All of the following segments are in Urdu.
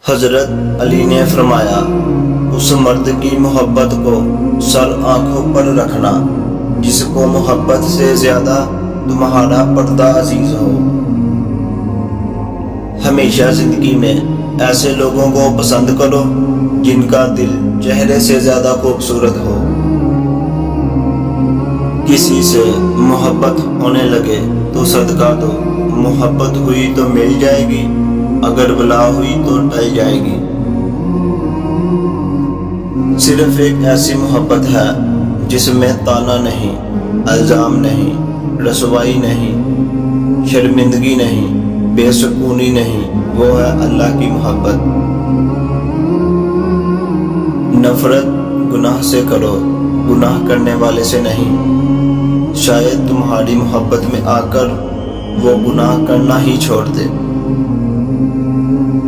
حضرت علی نے فرمایا، اس مرد کی محبت کو سر آنکھوں پر رکھنا جس کو محبت سے زیادہ تمہارا پردہ عزیز ہو۔ ہمیشہ زندگی میں ایسے لوگوں کو پسند کرو جن کا دل چہرے سے زیادہ خوبصورت ہو۔ کسی سے محبت ہونے لگے تو صدقہ دو، محبت ہوئی تو مل جائے گی، اگر بلا ہوئی تو ٹل جائے گی۔ صرف ایک ایسی محبت ہے جس میں طعنہ نہیں، الزام نہیں، رسوائی نہیں، شرمندگی نہیں، بے سکونی نہیں، وہ ہے اللہ کی محبت۔ نفرت گناہ سے کرو، گناہ کرنے والے سے نہیں، شاید تمہاری محبت میں آ کر وہ گناہ کرنا ہی چھوڑ دے۔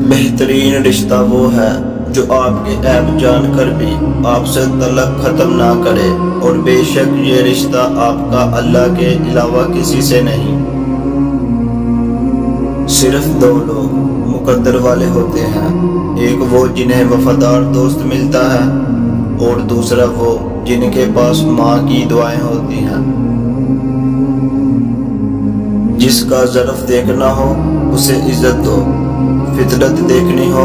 بہترین رشتہ وہ ہے جو آپ کے عیب جان کر بھی آپ سے تعلق ختم نہ کرے، اور بے شک یہ رشتہ آپ کا اللہ کے علاوہ کسی سے نہیں۔ صرف دو لوگ مقدر والے ہوتے ہیں، ایک وہ جنہیں وفادار دوست ملتا ہے، اور دوسرا وہ جن کے پاس ماں کی دعائیں ہوتی ہیں۔ جس کا ظرف دیکھنا ہو اسے عزت دو، فطرت دیکھنی ہو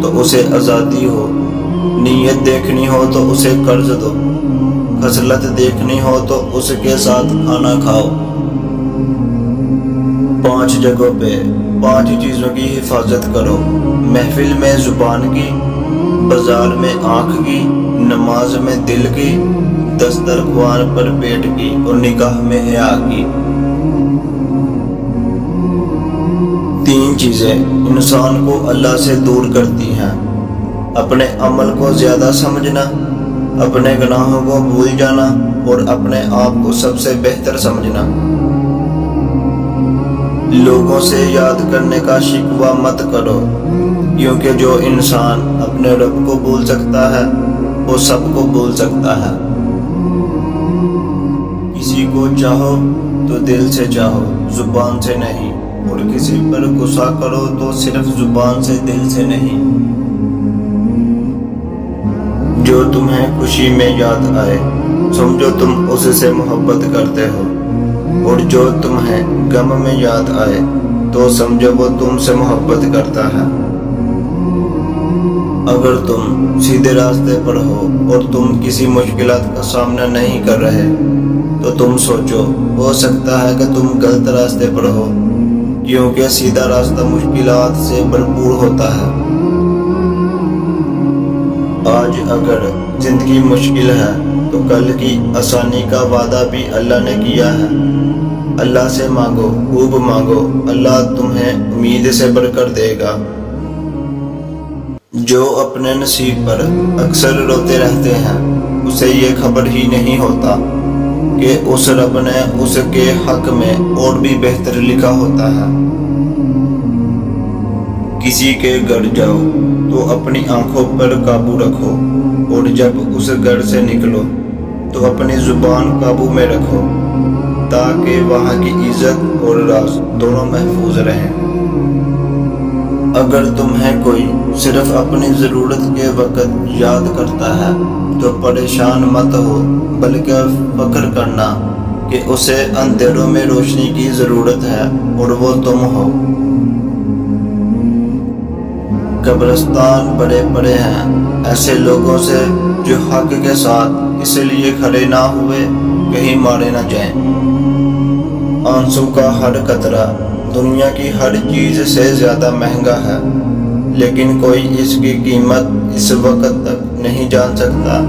تو اسے آزادی ہو، نیت دیکھنی ہو تو اسے قرض دو، خصلت دیکھنی ہو تو اس کے ساتھ کھانا کھاؤ۔ 5 جگہوں پہ 5 چیزوں کی حفاظت کرو، محفل میں زبان کی، بازار میں آنکھ کی، نماز میں دل کی، دسترخوان پر پیٹ کی، اور نکاح میں حیا کی۔ 3 چیزیں انسان کو اللہ سے دور کرتی ہیں: اپنے عمل کو زیادہ سمجھنا، اپنے گناہوں کو بھول جانا، اور اپنے آپ کو سب سے بہتر سمجھنا۔ لوگوں سے یاد کرنے کا شکوہ مت کرو، کیونکہ جو انسان اپنے رب کو بھول سکتا ہے وہ سب کو بھول سکتا ہے۔ کسی کو چاہو تو دل سے چاہو، زبان سے نہیں، اور کسی پر غصہ کرو تو صرف زبان سے، دل سے نہیں۔ جو تمہیں خوشی میں یاد آئے سمجھو تم اس سے محبت کرتے ہو، اور جو تمہیں غم میں یاد آئے تو سمجھو وہ تم سے محبت کرتا ہے۔ اگر تم سیدھے راستے پر ہو اور تم کسی مشکلات کا سامنا نہیں کر رہے تو تم سوچو، ہو سکتا ہے کہ تم غلط راستے پر ہو، کیونکہ سیدھا راستہ مشکلات سے بھرپور ہوتا ہے۔ آج اگر زندگی مشکل ہے تو کل کی آسانی کا وعدہ بھی اللہ نے کیا ہے۔ اللہ سے مانگو، خوب مانگو، اللہ تمہیں امید سے بھر کر دے گا۔ جو اپنے نصیب پر اکثر روتے رہتے ہیں اسے یہ خبر ہی نہیں ہوتا کہ اس رب نے اس کے حق میں اور بھی بہتر لکھا ہوتا ہے۔ کسی کے گھر جاؤ تو اپنی آنکھوں پر قابو رکھو، اور جب اس گھر سے نکلو تو اپنی زبان قابو میں رکھو، تاکہ وہاں کی عزت اور راز دونوں محفوظ رہیں۔ اگر تمہیں کوئی صرف اپنی ضرورت کے وقت یاد کرتا ہے تو پریشان مت ہو، بلکہ فکر کرنا کہ اسے اندھیروں میں روشنی کی ضرورت ہے، اور وہ تم ہو۔ قبرستان بڑے بڑے ہیں ایسے لوگوں سے جو حق کے ساتھ اس لیے کھڑے نہ ہوئے کہیں مارے نہ جائیں۔ آنسو کا ہر قطرہ دنیا کی ہر چیز سے زیادہ مہنگا ہے، لیکن کوئی اس کی قیمت اس وقت تک نہیں جان سکتا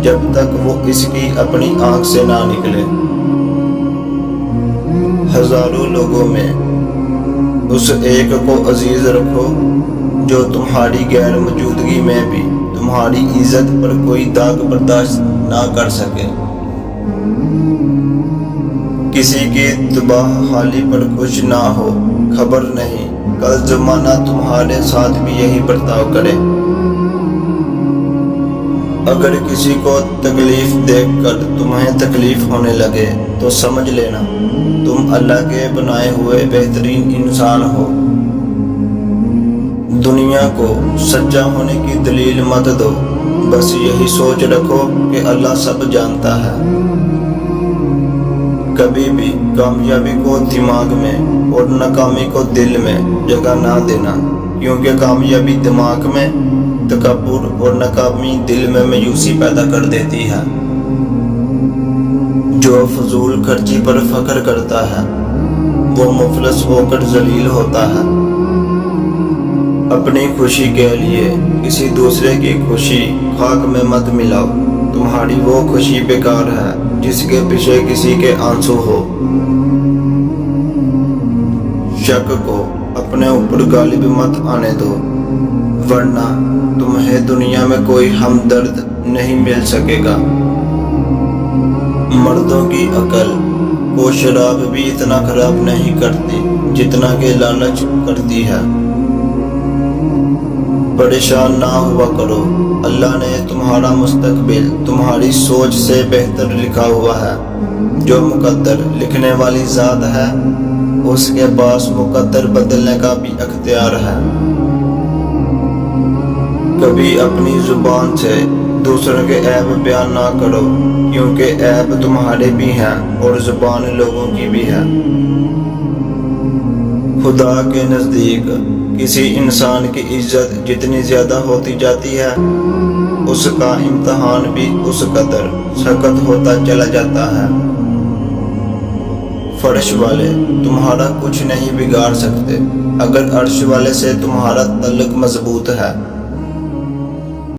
جب تک وہ اس کی اپنی آنکھ سے نہ نکلے۔ ہزاروں لوگوں میں اس ایک کو عزیز رکھو جو تمہاری غیر موجودگی میں بھی تمہاری عزت پر کوئی داغ برداشت نہ کر سکے۔ کسی کی تباہ حالی پر خوش نہ ہو، خبر نہیں کل زمانہ تمہارے ساتھ بھی یہی برتاؤ کرے۔ اگر کسی کو تکلیف دیکھ کر تمہیں تکلیف ہونے لگے تو سمجھ لینا تم اللہ کے بنائے ہوئے بہترین انسان ہو۔ دنیا کو سچا ہونے کی دلیل مت دو، بس یہی سوچ رکھو کہ اللہ سب جانتا ہے۔ کبھی بھی کامیابی کو دماغ میں اور ناکامی کو دل میں جگہ نہ دینا، کیونکہ کامیابی دماغ میں تکبر اور ناکامی دل میں مایوسی پیدا کر دیتی ہے۔ جو فضول خرچی پر فخر کرتا ہے وہ مفلس ہو کر ذلیل ہوتا ہے۔ اپنی خوشی کے لیے کسی دوسرے کی خوشی خاک میں مت ملاؤ، تمہاری وہ خوشی بیکار ہے جس کے پیچھے کسی کے آنسو ہو۔ شک کو اپنے اوپر غالب مت آنے دو، ورنہ تمہیں دنیا میں کوئی ہمدرد نہیں مل سکے گا۔ مردوں کی عقل وہ شراب بھی اتنا خراب نہیں کرتی جتنا کہ لالچ کرتی ہے۔ پریشان نہ ہوا کرو، اللہ نے تمہارا مستقبل تمہاری سوچ سے بہتر لکھا ہوا ہے۔ جو مقدر لکھنے والی ذات ہے اس کے پاس مقدر بدلنے کا بھی اختیار ہے۔ کبھی اپنی زبان سے دوسروں کے عیب بیان نہ کرو، کیونکہ عیب تمہارے بھی ہیں اور زبان لوگوں کی بھی ہے۔ خدا کے نزدیک کسی انسان کی عزت جتنی زیادہ ہوتی جاتی ہے اس کا امتحان بھی اس قدر سخت ہوتا چلا جاتا ہے۔ فرش والے تمہارا کچھ نہیں بگاڑ سکتے اگر عرش والے سے تمہارا تعلق مضبوط ہے۔